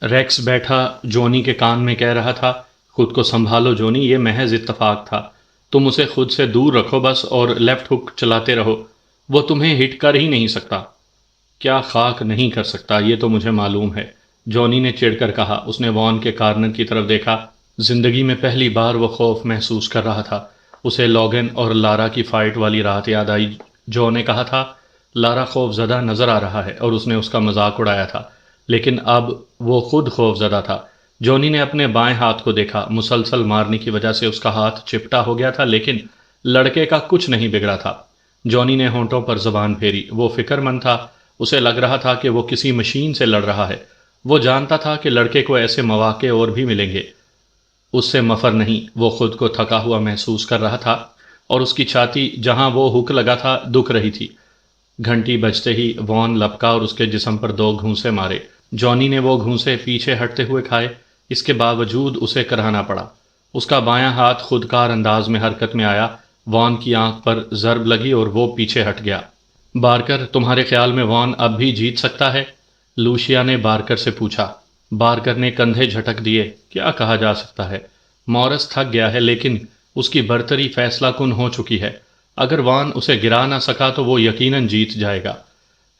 Racks بیٹھا جونی کے کان میں کہہ رہا تھا، خود کو سنبھالو جونی، یہ محض اتفاق تھا، تم اسے خود سے دور رکھو بس اور لیفٹ ہک چلاتے رہو، وہ تمہیں ہٹ کر ہی نہیں سکتا۔ کیا خاک نہیں کر سکتا، یہ تو مجھے معلوم ہے، جونی نے چڑھ کر کہا۔ اس نے وان کے کارنر کی طرف دیکھا۔ زندگی میں پہلی بار وہ خوف محسوس کر رہا تھا۔ اسے لوگن اور لارا کی فائٹ والی رات یاد آئی۔ جو نے کہا تھا لارا خوف زدہ نظر آ رہا ہے اور اس نے اس کا مذاق اڑایا تھا، لیکن اب وہ خود خوف زدہ تھا۔ جونی نے اپنے بائیں ہاتھ کو دیکھا، مسلسل مارنے کی وجہ سے اس کا ہاتھ چپٹا ہو گیا تھا، لیکن لڑکے کا کچھ نہیں بگڑا تھا۔ جونی نے ہونٹوں پر زبان پھیری۔ وہ فکر مند تھا، اسے لگ رہا تھا کہ وہ کسی مشین سے لڑ رہا ہے۔ وہ جانتا تھا کہ لڑکے کو ایسے مواقع اور بھی ملیں گے، اس سے مفر نہیں۔ وہ خود کو تھکا ہوا محسوس کر رہا تھا اور اس کی چھاتی جہاں وہ ہک لگا تھا دکھ رہی تھی۔ گھنٹی بجتے ہی وان لپکا اور اس کے جسم پر 2 گھونسے مارے۔ جونی نے وہ گھونسے پیچھے ہٹتے ہوئے کھائے، اس کے باوجود اسے کرہنا پڑا۔ اس کا بایاں ہاتھ خودکار انداز میں حرکت میں آیا، وان کی آنکھ پر ضرب لگی اور وہ پیچھے ہٹ گیا۔ بارکر، تمہارے خیال میں وان اب بھی جیت سکتا ہے؟ لوشیا نے بارکر سے پوچھا۔ بارکر نے کندھے جھٹک دیے۔ کیا کہا جا سکتا ہے؟ مورس تھک گیا ہے، لیکن اس کی برتری فیصلہ کن ہو چکی ہے۔ اگر وان اسے گرا نہ سکا تو وہ یقیناً جیت جائے گا۔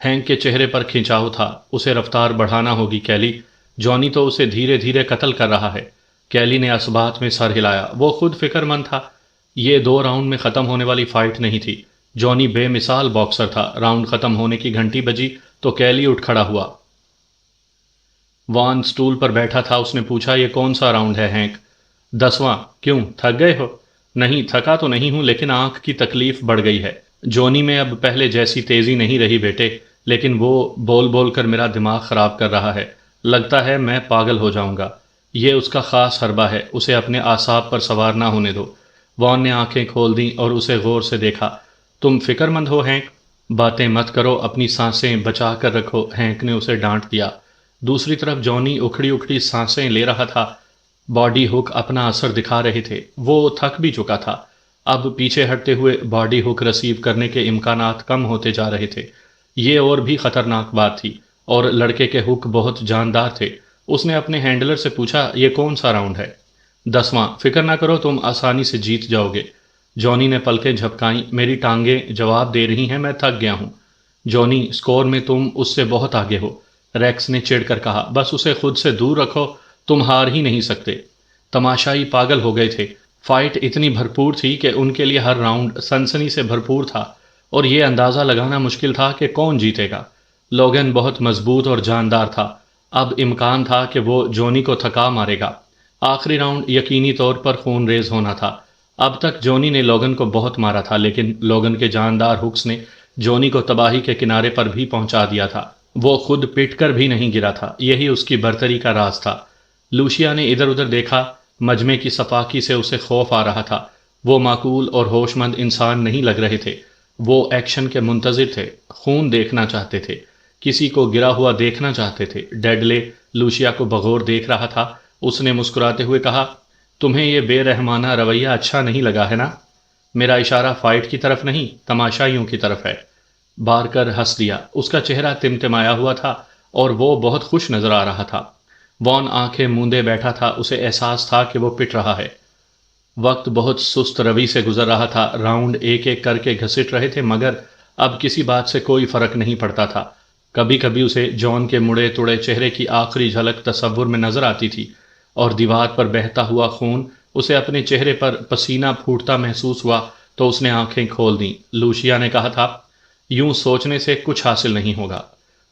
ہینک کے چہرے پر کھنچاؤ تھا۔ اسے رفتار بڑھانا ہوگی کیلی، جونی تو اسے دھیرے دھیرے قتل کر رہا ہے۔ کیلی نے اسبات میں سر ہلایا۔ وہ خود فکر مند تھا، یہ 2 راؤنڈ میں ختم ہونے والی فائٹ نہیں تھی۔ جونی بے مثال باکسر تھا۔ راؤنڈ ختم ہونے کی گھنٹی بجی تو کیلی اٹھ کھڑا ہوا۔ وان سٹول پر بیٹھا تھا۔ اس نے پوچھا، یہ کون سا راؤنڈ ہے ہینک؟ 10واں۔ کیوں، تھک گئے ہو؟ نہیں، تھکا تو نہیں ہوں، لیکن آنکھ کی تکلیف بڑھ گئی ہے۔ جونی میں اب پہلے جیسی تیزی نہیں رہی بیٹے، لیکن وہ بول بول کر میرا دماغ خراب کر رہا ہے۔ لگتا ہے میں پاگل ہو جاؤں گا۔ یہ اس کا خاص حربہ ہے، اسے اپنے اعصاب پر سوار نہ ہونے دو۔ وان نے آنکھیں کھول دیں اور اسے غور سے دیکھا۔ تم فکر مند ہو ہینک؟ باتیں مت کرو، اپنی سانسیں بچا کر رکھو، ہینک نے اسے ڈانٹ دیا۔ دوسری طرف جونی اکھڑی اکھڑی سانسیں لے رہا تھا۔ باڈی ہک اپنا اثر دکھا رہے تھے، وہ تھک بھی چکا تھا۔ اب پیچھے ہٹتے ہوئے باڈی ہک ریسیو کرنے کے امکانات کم ہوتے جا رہے تھے۔ یہ اور بھی خطرناک بات تھی، اور لڑکے کے ہک بہت جاندار تھے۔ اس نے اپنے ہینڈلر سے پوچھا، یہ کون سا راؤنڈ ہے؟ 10واں۔ فکر نہ کرو، تم آسانی سے جیت جاؤ گے۔ جونی نے پلکیں جھپکائیں۔ میری ٹانگیں جواب دے رہی ہیں، میں تھک گیا ہوں۔ جونی، سکور میں تم اس سے بہت آگے ہو، ریکس نے چڑھ کر کہا۔ بس اسے خود سے دور رکھو، تم ہار ہی نہیں سکتے۔ تماشائی پاگل ہو گئے تھے۔ فائٹ اتنی بھرپور تھی کہ ان کے لیے ہر راؤنڈ سنسنی سے بھرپور تھا، اور یہ اندازہ لگانا مشکل تھا کہ کون جیتے گا۔ لوگن بہت مضبوط اور جاندار تھا، اب امکان تھا کہ وہ جونی کو تھکا مارے گا۔ آخری راؤنڈ یقینی طور پر خون ریز ہونا تھا۔ اب تک جونی نے لوگن کو بہت مارا تھا، لیکن لوگن کے جاندار ہکس نے جونی کو تباہی کے کنارے پر بھی پہنچا دیا تھا۔ وہ خود پٹ کر بھی نہیں گرا تھا، یہی اس کی برتری کا راز تھا۔ لوشیا نے ادھر ادھر دیکھا، مجمع کی صفاکی سے اسے خوف آ رہا تھا۔ وہ معقول اور ہوش مند انسان نہیں لگ رہے تھے، وہ ایکشن کے منتظر تھے، خون دیکھنا چاہتے تھے، کسی کو گرا ہوا دیکھنا چاہتے تھے۔ ڈیڈلے لوشیا کو بغور دیکھ رہا تھا۔ اس نے مسکراتے ہوئے کہا، تمہیں یہ بے رحمانہ رویہ اچھا نہیں لگا ہے نا؟ میرا اشارہ فائٹ کی طرف نہیں، تماشائیوں کی طرف ہے۔ بارکر ہنس دیا۔ اس کا چہرہ تمتمایا ہوا تھا اور وہ بہت خوش نظر آ رہا تھا۔ وان آنکھیں موندے بیٹھا تھا، اسے احساس تھا کہ وہ پٹ رہا ہے۔ وقت بہت سست روی سے گزر رہا تھا، راؤنڈ ایک ایک کر کے گھسٹ رہے تھے، مگر اب کسی بات سے کوئی فرق نہیں پڑتا تھا۔ کبھی کبھی اسے جون کے مڑے توڑے چہرے کی آخری جھلک تصور میں نظر آتی تھی، اور دیوار پر بہتا ہوا خون اسے اپنے چہرے پر پسینہ پھوٹتا محسوس ہوا تو اس نے آنکھیں کھول دیں۔ لوشیا نے کہا تھا، یوں سوچنے سے کچھ حاصل نہیں ہوگا۔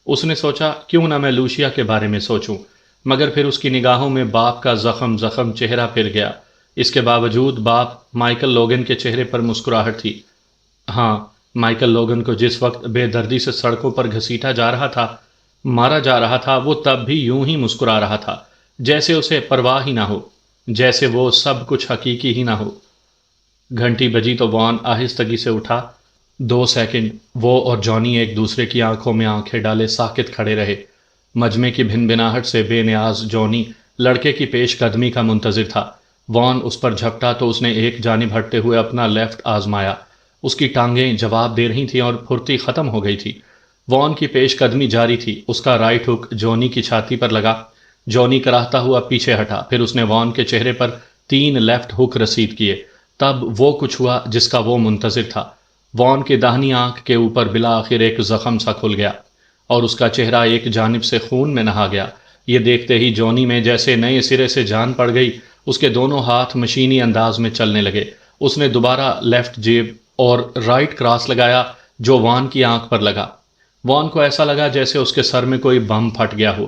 اس نے سوچا، کیوں نہ میں لوشیا کے بارے میں سوچوں، مگر پھر اس کی نگاہوں میں باپ کا زخم چہرہ پھر گیا۔ اس کے باوجود باپ مائیکل لوگن کے چہرے پر مسکراہٹ تھی۔ ہاں، مائیکل لوگن کو جس وقت بے دردی سے سڑکوں پر گھسیٹا جا رہا تھا، مارا جا رہا تھا، وہ تب بھی یوں ہی مسکرا رہا تھا، جیسے اسے پرواہ ہی نہ ہو، جیسے وہ سب کچھ حقیقی ہی نہ ہو۔ گھنٹی بجی تو وان آہستگی سے اٹھا۔ 2 سیکنڈ وہ اور جونی ایک دوسرے کی آنکھوں میں آنکھیں ڈالے ساکت کھڑے رہے۔ مجمع کی بھن بھناہٹ سے بے نیاز جونی لڑکے کی پیش قدمی کا منتظر تھا۔ وان اس پر جھپٹا تو اس نے ایک جانب ہٹتے ہوئے اپنا لیفٹ آزمایا۔ اس کی ٹانگیں جواب دے رہی تھیں اور پھرتی ختم ہو گئی تھی۔ وان کی پیش قدمی جاری تھی، اس کا رائٹ ہک جونی کی چھاتی پر لگا۔ جونی کراہتا ہوا پیچھے ہٹا، پھر اس نے وان کے چہرے پر 3 لیفٹ ہک رسید کیے۔ تب وہ کچھ ہوا جس کا وہ منتظر تھا۔ وان کی داہنی آنکھ کے اوپر بالآخر ایک زخم سا کھل گیا اور اس کا چہرہ ایک جانب سے خون میں نہا گیا۔ یہ دیکھتے ہی جونی میں جیسے نئے سرے سے جان پڑ گئی، اس کے دونوں ہاتھ مشینی انداز میں چلنے لگے۔ اس نے دوبارہ لیفٹ جیب اور رائٹ کراس لگایا جو وان کی آنکھ پر لگا۔ وان کو ایسا لگا جیسے اس کے سر میں کوئی بم پھٹ گیا ہو۔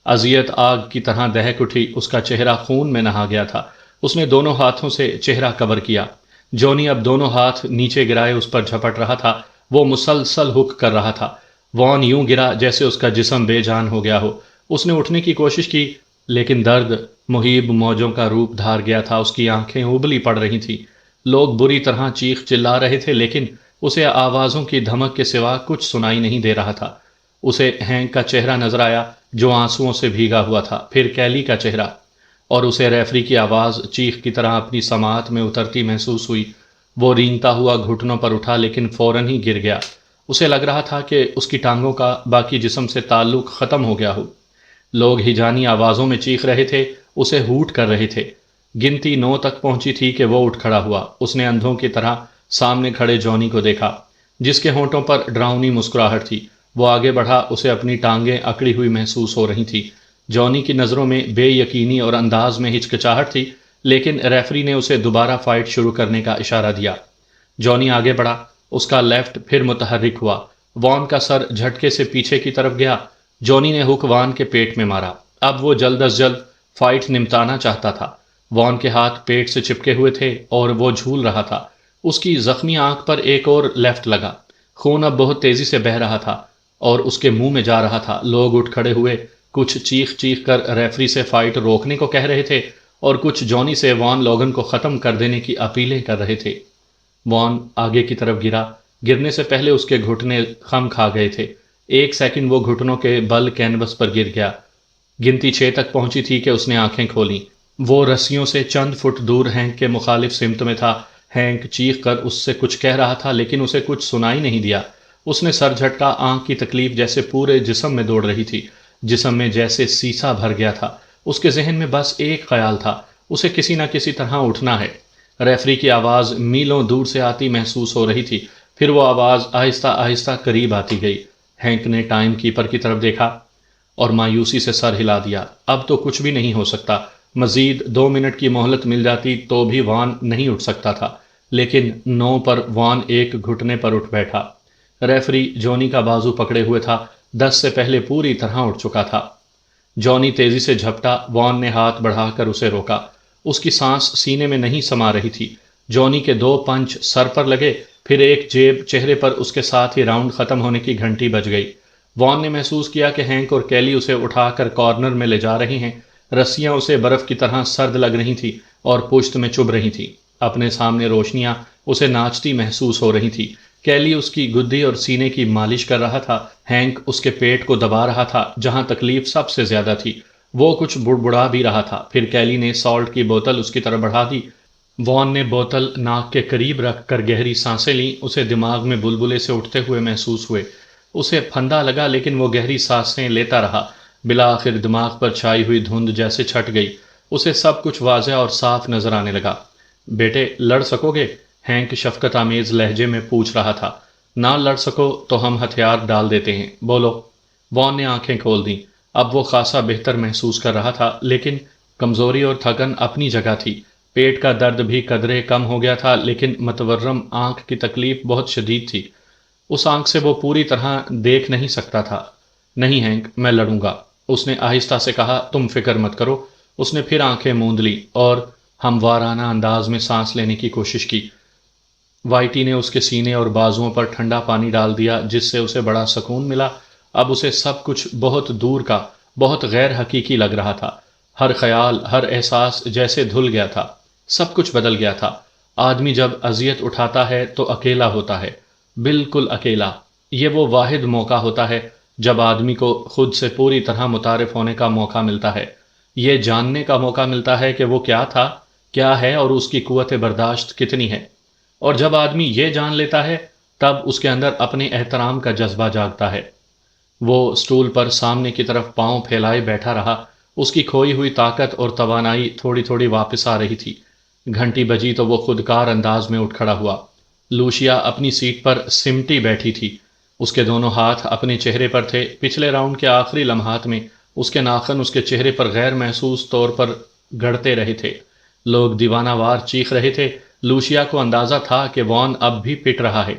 اذیت آگ کی طرح دہک اٹھی، اس کا چہرہ خون میں نہا گیا تھا۔ اس نے دونوں ہاتھوں سے چہرہ کور کیا۔ جونی اب دونوں ہاتھ نیچے گرائے اس پر جھپٹ رہا تھا، وہ مسلسل ہک کر رہا تھا۔ وان یوں گرا جیسے اس کا جسم بے جان ہو گیا ہو۔ اس نے اٹھنے کی کوشش کی لیکن درد مہیب موجوں کا روپ دھار گیا تھا، اس کی آنکھیں ابلی پڑ رہی تھیں۔ لوگ بری طرح چیخ چلا رہے تھے لیکن اسے آوازوں کی دھمک کے سوا کچھ سنائی نہیں دے رہا تھا۔ اسے ہینک کا چہرہ نظر آیا جو آنسوؤں سے بھیگا ہوا تھا، پھر کیلی کا چہرہ، اور اسے ریفری کی آواز چیخ کی طرح اپنی سماعت میں اترتی محسوس ہوئی۔ وہ رینگتا ہوا گھٹنوں پر اٹھا لیکن فوراً ہی گر گیا۔ اسے لگ رہا تھا کہ اس کی ٹانگوں کا باقی جسم سے تعلق ختم ہو گیا ہو۔ لوگ ہیجانی آوازوں میں چیخ رہے تھے، اسے ہوٹ کر رہے تھے۔ گنتی 9 تک پہنچی تھی کہ وہ اٹھ کھڑا ہوا۔ اس نے اندھوں کی طرح سامنے کھڑے جونی کو دیکھا جس کے ہونٹوں پر ڈراؤنی مسکراہٹ تھی۔ وہ آگے بڑھا، اسے اپنی ٹانگیں اکڑی ہوئی محسوس ہو رہی تھی۔ جونی کی نظروں میں بے یقینی اور انداز میں ہچکچاہٹ تھی، لیکن ریفری نے اسے دوبارہ فائٹ شروع کرنے کا اشارہ دیا۔ جونی آگے بڑھا، اس کا لیفٹ پھر متحرک ہوا۔ وان کا سر جھٹکے سے پیچھے کی طرف گیا۔ جونی نے ہک وان کے پیٹ میں مارا۔ اب وہ جلد از جلد فائٹ نمٹانا چاہتا تھا۔ وان کے ہاتھ پیٹ سے چپکے ہوئے تھے اور وہ جھول رہا تھا۔ اس کی زخمی آنکھ پر ایک اور لیفٹ لگا۔ خون اب بہت تیزی سے بہہ رہا تھا اور اس کے منہ میں جا رہا تھا۔ لوگ اٹھ کھڑے ہوئے، کچھ چیخ چیخ کر ریفری سے فائٹ روکنے کو کہہ رہے تھے اور کچھ جونی سے وان لوگن کو ختم کر دینے کی اپیلیں کر رہے تھے۔ وان آگے کی طرف گرا۔ گرنے سے پہلے اس کے گھٹنے خم کھا گئے تھے۔ 1 سیکنڈ وہ گھٹنوں کے بل کینوس پر گر گیا۔ گنتی 6 تک پہنچی تھی کہ اس نے آنکھیں کھولیں۔ وہ رسیوں سے چند فٹ دور ہینک کے مخالف سمت میں تھا۔ ہینک چیخ کر اس سے کچھ کہہ رہا تھا لیکن اسے کچھ سنائی نہیں دیا۔ اس نے سر جھٹکا، آنکھ کی تکلیف جیسے پورے جسم میں دوڑ رہی تھی، جسم میں جیسے سیسا بھر گیا تھا۔ اس کے ذہن میں بس ایک خیال تھا، اسے کسی نہ کسی طرح اٹھنا ہے۔ ریفری کی آواز میلوں دور سے آتی محسوس ہو رہی تھی، پھر وہ آواز آہستہ آہستہ قریب آتی گئی۔ ہینک نے ٹائم کیپر کی طرف دیکھا اور مایوسی سے سر ہلا دیا۔ اب تو کچھ بھی نہیں ہو سکتا۔ مزید 2 منٹ کی مہلت مل جاتی تو بھی وان نہیں اٹھ سکتا تھا، لیکن 9 پر وان ایک گھٹنے پر اٹھ بیٹھا۔ ریفری جونی کا بازو پکڑے ہوئے تھا، 10 سے پہلے پوری طرح اٹھ چکا تھا۔ جونی تیزی سے جھپٹا، وان نے ہاتھ بڑھا کر اسے روکا۔ اس کی سانس سینے میں نہیں سما رہی تھی۔ جونی کے 2 پنچ سر پر لگے، پھر ایک جیب چہرے پر، اس کے ساتھ ہی راؤنڈ ختم ہونے کی گھنٹی بج گئی۔ وان نے محسوس کیا کہ ہینک اور کیلی اسے اٹھا کر کارنر میں لے جا رہے ہیں۔ رسیاں اسے برف کی طرح سرد لگ رہی تھی اور پشت میں چبھ رہی تھی۔ اپنے سامنے روشنیاں اسے ناچتی محسوس ہو رہی تھی۔ کیلی اس کی گدی اور سینے کی مالش کر رہا تھا۔ ہینک اس کے پیٹ کو دبا رہا تھا جہاں تکلیف سب سے زیادہ تھی۔ وہ کچھ بڑبڑا بھی رہا تھا۔ پھر کیلی نے سالٹ کی بوتل اس کی طرف بڑھا دی۔ وان نے بوتل ناک کے قریب رکھ کر گہری سانسیں لیں۔ اسے دماغ میں بلبلے سے اٹھتے ہوئے محسوس ہوئے۔ اسے پھندا لگا لیکن وہ گہری سانسیں لیتا رہا۔ بالآخر دماغ پر چھائی ہوئی دھند جیسے چھٹ گئی۔ اسے سب کچھ واضح اور صاف نظر آنے لگا۔ بیٹے، لڑ سکو گے؟ ہینک شفقت آمیز لہجے میں پوچھ رہا تھا۔ نہ لڑ سکو تو ہم ہتھیار ڈال دیتے ہیں، بولو۔ وان نے آنکھیں کھول دیں۔ اب وہ خاصا بہتر محسوس کر رہا تھا، لیکن کمزوری اور تھکن اپنی جگہ تھی۔ پیٹ کا درد بھی قدرے کم ہو گیا تھا، لیکن متورم آنکھ کی تکلیف بہت شدید تھی۔ اس آنکھ سے وہ پوری طرح دیکھ نہیں سکتا تھا۔ نہیں ہینک، میں لڑوں گا، اس نے آہستہ سے کہا۔ تم فکر مت کرو۔ اس نے پھر آنکھیں موند لی اور ہموارانہ انداز میں سانس لینے کی کوشش کی۔ وائٹی نے اس کے سینے اور بازوؤں پر ٹھنڈا پانی ڈال دیا جس سے اسے بڑا سکون ملا۔ اب اسے سب کچھ بہت دور کا، بہت غیر حقیقی لگ رہا تھا۔ ہر خیال، ہر احساس جیسے دھل گیا تھا۔ سب کچھ بدل گیا تھا۔ آدمی جب اذیت اٹھاتا ہے تو اکیلا ہوتا ہے، بالکل اکیلا۔ یہ وہ واحد موقع ہوتا ہے جب آدمی کو خود سے پوری طرح متعارف ہونے کا موقع ملتا ہے، یہ جاننے کا موقع ملتا ہے کہ وہ کیا تھا، کیا ہے اور اس کی قوت برداشت کتنی ہے۔ اور جب آدمی یہ جان لیتا ہے تب اس کے اندر اپنے احترام کا جذبہ جاگتا ہے۔ وہ سٹول پر سامنے کی طرف پاؤں پھیلائے بیٹھا رہا۔ اس کی کھوئی ہوئی طاقت اور توانائی تھوڑی تھوڑی واپس آ رہی تھی۔ گھنٹی بجی تو وہ خودکار انداز میں اٹھ کھڑا ہوا۔ لوشیا اپنی سیٹ پر سمٹی بیٹھی تھی، اس کے دونوں ہاتھ اپنے چہرے پر تھے۔ پچھلے راؤنڈ کے آخری لمحات میں اس کے ناخن اس کے چہرے پر غیر محسوس طور پر گڑتے رہے تھے۔ لوگ دیوانہ وار چیخ رہے تھے۔ لوشیا کو اندازہ تھا کہ وان اب بھی پٹ رہا ہے۔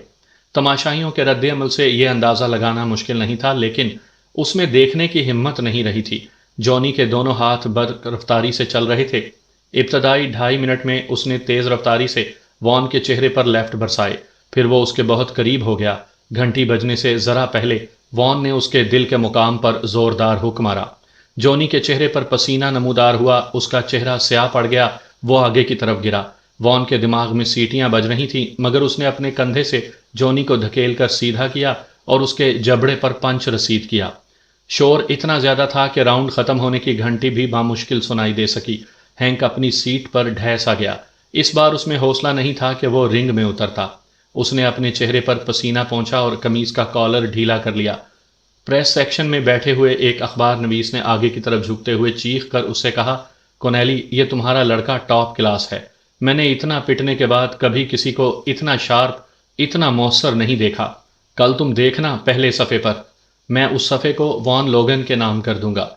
تماشائیوں کے رد عمل سے یہ اندازہ لگانا مشکل نہیں تھا، لیکن اس میں دیکھنے کی ہمت نہیں رہی تھی۔ جونی کے دونوں ہاتھ بد رفتاری سے چل رہے تھے۔ ابتدائی 2.5 منٹ میں اس نے تیز رفتاری سے وان کے چہرے پر لیفٹ برسائے، پھر وہ اس کے بہت قریب ہو گیا۔ گھنٹی بجنے سے ذرا پہلے وان نے اس کے دل کے مقام پر زوردار ہک مارا۔ جونی کے چہرے پر پسینہ نمودار ہوا، اس کا چہرہ سیاہ پڑ گیا، وہ آگے کی طرف گرا۔ وان کے دماغ میں سیٹیاں بج رہی تھیں، مگر اس نے اپنے کندھے سے جونی کو دھکیل کر سیدھا کیا اور اس کے جبڑے پر پنچ رسید کیا۔ شور اتنا زیادہ تھا کہ راؤنڈ ختم ہونے کی گھنٹی بھی بامشکل سنائی دے سکی۔ ہینک اپنی سیٹ پر ڈھیس آ گیا۔ اس بار اس میں حوصلہ نہیں تھا کہ وہ رنگ میں اترتا۔ اس نے اپنے چہرے پر پسینہ پونچھا اور قمیض کا کالر ڈھیلا کر لیا۔ پریس سیکشن میں بیٹھے ہوئے ایک اخبار نویس نے آگے کی طرف جھکتے ہوئے چیخ کر اس سے کہا، کونیلی، یہ تمہارا لڑکا ٹاپ کلاس ہے۔ میں نے اتنا پٹنے کے بعد کبھی کسی کو اتنا شارپ، اتنا مؤثر نہیں دیکھا۔ کل تم دیکھنا پہلے صفحے پر، میں اس صفحے کو وان لوگن کے نام کر دوں گا۔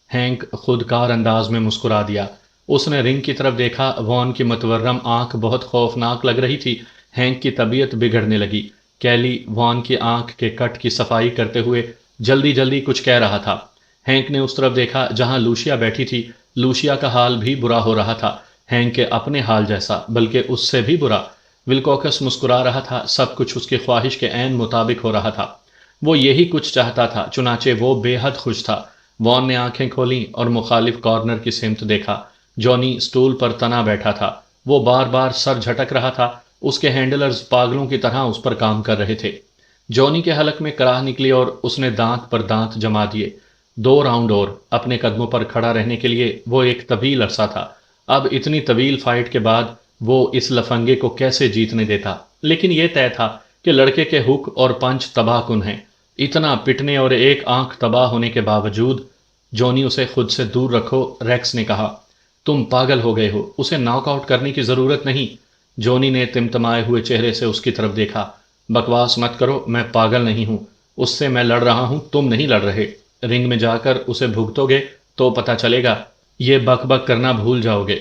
ہینک خودکار انداز میں مسکرا دیا۔ اس نے رنگ کی طرف دیکھا۔ وان کی متورم آنکھ بہت خوفناک لگ رہی تھی۔ ہینک کی طبیعت بگڑنے لگی۔ کیلی وان کی آنکھ کے کٹ کی صفائی کرتے ہوئے جلدی جلدی کچھ کہہ رہا تھا۔ ہینک نے اس طرف دیکھا جہاں لوشیا بیٹھی تھی۔ لوشیا کا حال بھی برا ہو رہا تھا، ہینک کے اپنے حال جیسا، بلکہ اس سے بھی برا۔ ولکوکس مسکرا رہا تھا، سب کچھ اس کی خواہش کے عین مطابق ہو رہا تھا۔ وہ یہی کچھ چاہتا تھا، چنانچہ وہ بے حد خوش تھا۔ وان نے آنکھیں کھولیں اور مخالف کارنر کی سمت دیکھا۔ جونی سٹول پر تنا بیٹھا تھا، وہ بار بار سر جھٹک رہا تھا۔ اس کے ہینڈلرز پاگلوں کی طرح اس پر کام کر رہے تھے۔ جونی کے حلق میں کراہ نکلی اور اس نے دانت پر دانت جما دیے۔ 2 راؤنڈ اور اپنے قدموں پر کھڑا رہنے کے لیے وہ ایک طویل عرصہ تھا۔ اب اتنی طویل فائٹ کے بعد وہ اس لفنگے کو کیسے جیتنے دیتا؟ لیکن یہ طے تھا کہ لڑکے کے ہک اور پنچ تباہ کن ہیں۔ اتنا پٹنے اور ایک آنکھ تباہ ہونے کے باوجود جونی اسے خود سے دور رکھو، ریکس نے کہا۔ تم پاگل ہو گئے ہو، اسے ناک آؤٹ کرنے کی ضرورت نہیں۔ جونی نے تمتمائے ہوئے چہرے سے اس کی طرف دیکھا۔ بکواس مت کرو، میں پاگل نہیں ہوں، اس سے میں لڑ رہا ہوں، تم نہیں لڑ رہے۔ رنگ میں جا کر اسے بھگتو گے تو پتہ چلے گا، یہ بک بک کرنا بھول جاؤ گے۔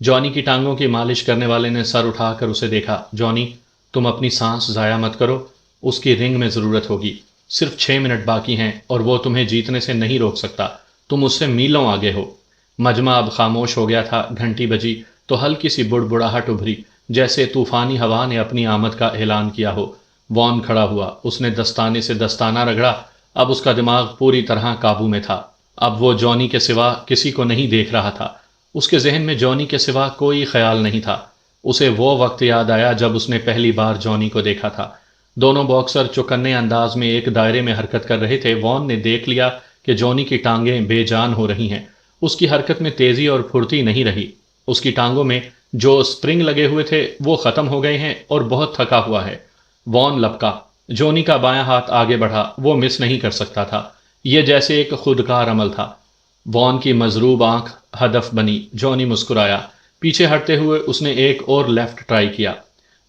جونی کی ٹانگوں کی مالش کرنے والے نے سر اٹھا کر اسے دیکھا۔ جونی، تم اپنی سانس ضائع مت کرو، اس کی رنگ میں ضرورت ہوگی۔ صرف 6 منٹ باقی ہیں اور وہ تمہیں جیتنے سے نہیں روک سکتا، تم اس سے میلوں آگے ہو۔ مجمع اب خاموش ہو گیا تھا۔ گھنٹی بجی تو ہلکی سی بڑبڑاہٹ ابھری، جیسے طوفانی ہوا نے اپنی آمد کا اعلان کیا ہو۔ وان کھڑا ہوا، اس نے دستانے سے دستانہ رگڑا۔ اب اس کا دماغ پوری طرح قابو میں تھا۔ اب وہ جونی کے سوا کسی کو نہیں دیکھ رہا تھا۔ اس کے ذہن میں جونی کے سوا کوئی خیال نہیں تھا۔ اسے وہ وقت یاد آیا جب اس نے پہلی بار جونی کو دیکھا تھا۔ دونوں باکسر چوکنے انداز میں ایک دائرے میں حرکت کر رہے تھے۔ وان نے دیکھ لیا کہ جونی کی ٹانگیں بے جان ہو رہی ہیں۔ اس کی حرکت میں تیزی اور پھرتی نہیں رہی۔ اس کی ٹانگوں میں جو سپرنگ لگے ہوئے تھے وہ ختم ہو گئے ہیں اور بہت تھکا ہوا ہے۔ وان لپکا۔ جونی کا بایاں ہاتھ آگے بڑھا، وہ مس نہیں کر سکتا تھا۔ یہ جیسے ایک خودکار عمل تھا۔ وان کی مضروب آنکھ ہدف بنی۔ جونی مسکرایا۔ پیچھے ہٹتے ہوئے اس نے ایک اور لیفٹ ٹرائی کیا۔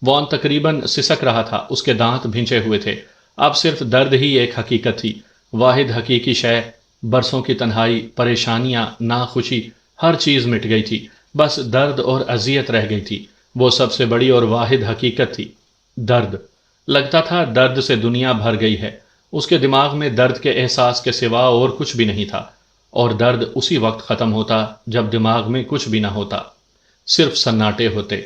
وان تقریباً سسک رہا تھا، اس کے دانت بھنچے ہوئے تھے۔ اب صرف درد ہی ایک حقیقت تھی، واحد حقیقی شے۔ برسوں کی تنہائی، پریشانیاں، ناخوشی، ہر چیز مٹ گئی تھی، بس درد اور اذیت رہ گئی تھی۔ وہ سب سے بڑی اور واحد حقیقت تھی، درد۔ لگتا تھا درد سے دنیا بھر گئی ہے۔ اس کے دماغ میں درد کے احساس کے سوا اور کچھ بھی نہیں تھا، اور درد اسی وقت ختم ہوتا جب دماغ میں کچھ بھی نہ ہوتا، صرف سناٹے ہوتے۔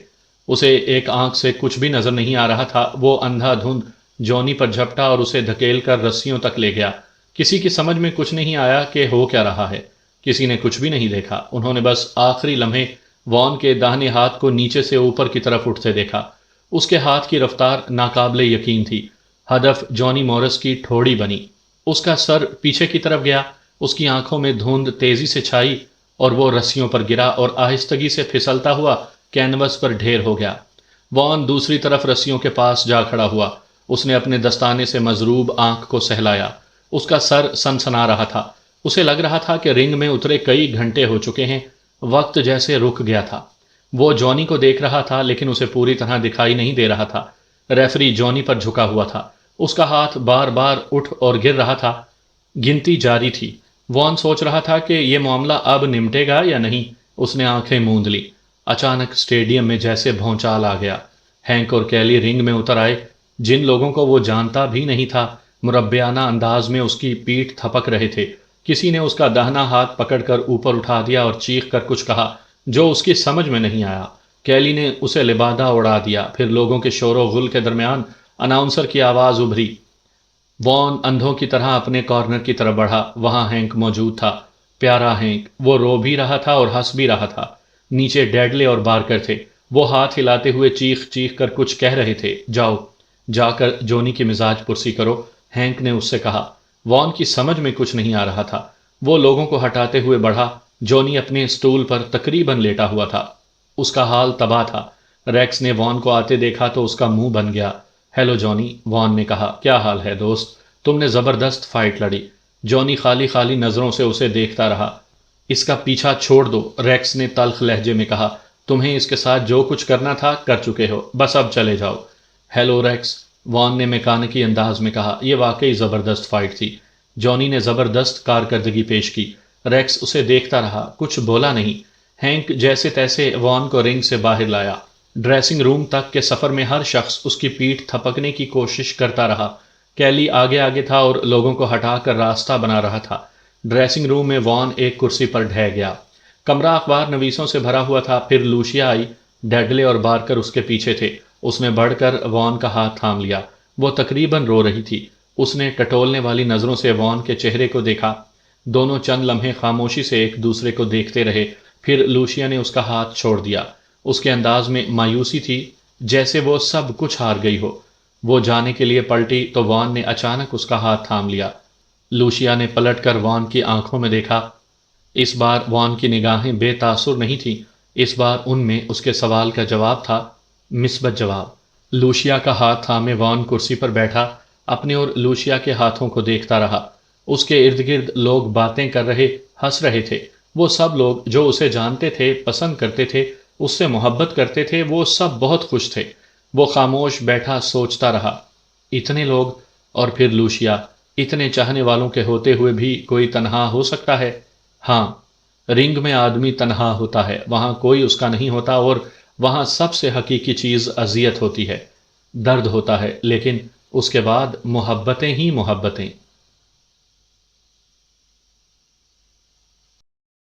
اسے ایک آنکھ سے کچھ بھی نظر نہیں آ رہا تھا۔ وہ اندھا دھند جونی پر جھپٹا اور اسے دھکیل کر رسیوں تک لے گیا۔ کسی کی سمجھ میں کچھ نہیں آیا کہ ہو کیا رہا ہے۔ کسی نے کچھ بھی نہیں دیکھا۔ انہوں نے بس آخری لمحے وان کے داہنے ہاتھ کو نیچے سے اوپر کی طرف اٹھتے دیکھا۔ اس کے ہاتھ کی رفتار ناقابل یقین تھی۔ ہدف جونی مورس کی ٹھوڑی بنی۔ اس کا سر پیچھے کی طرف گیا، اس کی آنکھوں میں دھند تیزی سے چھائی اور وہ رسیوں پر گرا اور آہستگی سے پھسلتا ہوا کینوس پر ڈھیر ہو گیا۔ وان دوسری طرف رسیوں کے پاس جا کھڑا ہوا۔ اس نے اپنے دستانے سے مضروب آنکھ کو سہلایا۔ اس کا سر سنسنا رہا تھا۔ اسے لگ رہا تھا کہ رنگ میں اترے کئی گھنٹے ہو چکے ہیں، وقت جیسے رک گیا تھا۔ وہ جونی کو دیکھ رہا تھا لیکن اسے پوری طرح دکھائی نہیں دے رہا تھا۔ ریفری جونی پر جھکا ہوا تھا، اس کا ہاتھ بار بار اٹھ اور گر رہا تھا۔ گنتی جاری تھی۔ وان سوچ رہا تھا کہ یہ معاملہ اب نمٹے گا یا نہیں۔ اس نے آنکھیں موند لی۔ اچانک اسٹیڈیم میں جیسے بھونچال آ گیا۔ ہینک اور کیلی رنگ میں اتر آئے۔ جن لوگوں کو وہ جانتا بھی نہیں تھا مربیانہ انداز میں اس کی پیٹھ تھپک رہے تھے۔ کسی نے اس کا داہنا ہاتھ پکڑ کر اوپر اٹھا دیا اور چیخ کر کچھ کہا جو اس کی سمجھ میں نہیں آیا۔ کیلی نے اسے لبادہ اڑا دیا۔ پھر لوگوں کے شور و غل کے درمیان اناؤنسر کی آواز ابھری۔ وان اندھوں کی طرح اپنے کارنر کی طرف بڑھا۔ وہاں ہینک موجود تھا، پیارا ہینک۔ وہ رو بھی رہا تھا اور ہنس بھی رہا تھا۔ نیچے ڈیڈلے اور بارکر تھے۔ وہ ہاتھ ہلاتے ہوئے چیخ چیخ کر کچھ کہہ رہے تھے۔ جاؤ، جا کر جونی کی مزاج پرسی کرو، ہینک نے اس سے کہا۔ وان کی سمجھ میں کچھ نہیں آ رہا تھا۔ وہ لوگوں کو ہٹاتے ہوئے بڑھا۔ جونی اپنے اسٹول پر تقریباً لیٹا ہوا تھا۔ اس کا حال تباہ تھا۔ ریکس نے وان کو آتے دیکھا تو اس کا منہ بن گیا۔ ہیلو جونی، وان نے کہا، کیا حال ہے دوست؟ تم نے زبردست فائٹ لڑی۔ جونی خالی خالی نظروں سے اسے دیکھتا رہا۔ اس کا پیچھا چھوڑ دو، ریکس نے تلخ لہجے میں کہا۔ تمہیں اس کے ساتھ جو کچھ کرنا تھا کر چکے ہو، بس اب چلے جاؤ۔ ہیلو ریکس، وان نے میکانکی انداز میں کہا۔ یہ واقعی زبردست فائٹ تھی۔ جونی نے زبردست کارکردگی پیش کی۔ ریکس اسے دیکھتا رہا، کچھ بولا نہیں۔ ہینک جیسے تیسے وان کو رنگ سے باہر لایا۔ ڈریسنگ روم تک کے سفر میں ہر شخص اس کی پیٹھ تھپکنے کی کوشش کرتا رہا۔ کیلی آگے آگے تھا اور لوگوں کو ہٹا کر راستہ بنا رہا تھا۔ ڈریسنگ روم میں وان ایک کرسی پر ڈھہ گیا۔ کمرہ اخبار نویسوں سے بھرا ہوا تھا۔ پھر لوشیا آئی۔ ڈیڈلے اور بارکر اس کے پیچھے تھے۔ اس نے بڑھ کر وان کا ہاتھ تھام لیا۔ وہ تقریباً رو رہی تھی۔ اس نے ٹٹولنے والی نظروں سے وان کے چہرے کو دیکھا۔ دونوں چند لمحے خاموشی سے ایک دوسرے کو دیکھتے رہے۔ پھر لوشیا نے اس کا ہاتھ چھوڑ دیا۔ اس کے انداز میں مایوسی تھی، جیسے وہ سب کچھ ہار گئی ہو۔ وہ جانے کے لیے پلٹی تو وان نے اچانک اس کا ہاتھ تھام لیا۔ لوشیا نے پلٹ کر وان کی آنکھوں میں دیکھا۔ اس بار وان کی نگاہیں بے تاثر نہیں تھیں۔ اس بار ان میں اس کے سوال کا جواب تھا، مثبت جواب۔ لوشیا کا ہاتھ تھامے وان کرسی پر بیٹھا، اپنے اور لوشیا کے ہاتھوں کو دیکھتا رہا۔ اس کے ارد گرد لوگ باتیں کر رہے، ہنس رہے تھے۔ وہ سب لوگ جو اسے جانتے تھے، پسند کرتے تھے، اس سے محبت کرتے تھے، وہ سب بہت خوش تھے۔ وہ خاموش بیٹھا سوچتا رہا، اتنے لوگ اور پھر لوشیا، اتنے چاہنے والوں کے ہوتے ہوئے بھی کوئی تنہا ہو سکتا ہے؟ ہاں، رنگ میں آدمی تنہا ہوتا ہے، وہاں کوئی اس کا نہیں ہوتا، اور وہاں سب سے حقیقی چیز اذیت ہوتی ہے، درد ہوتا ہے، لیکن اس کے بعد محبتیں ہی محبتیں۔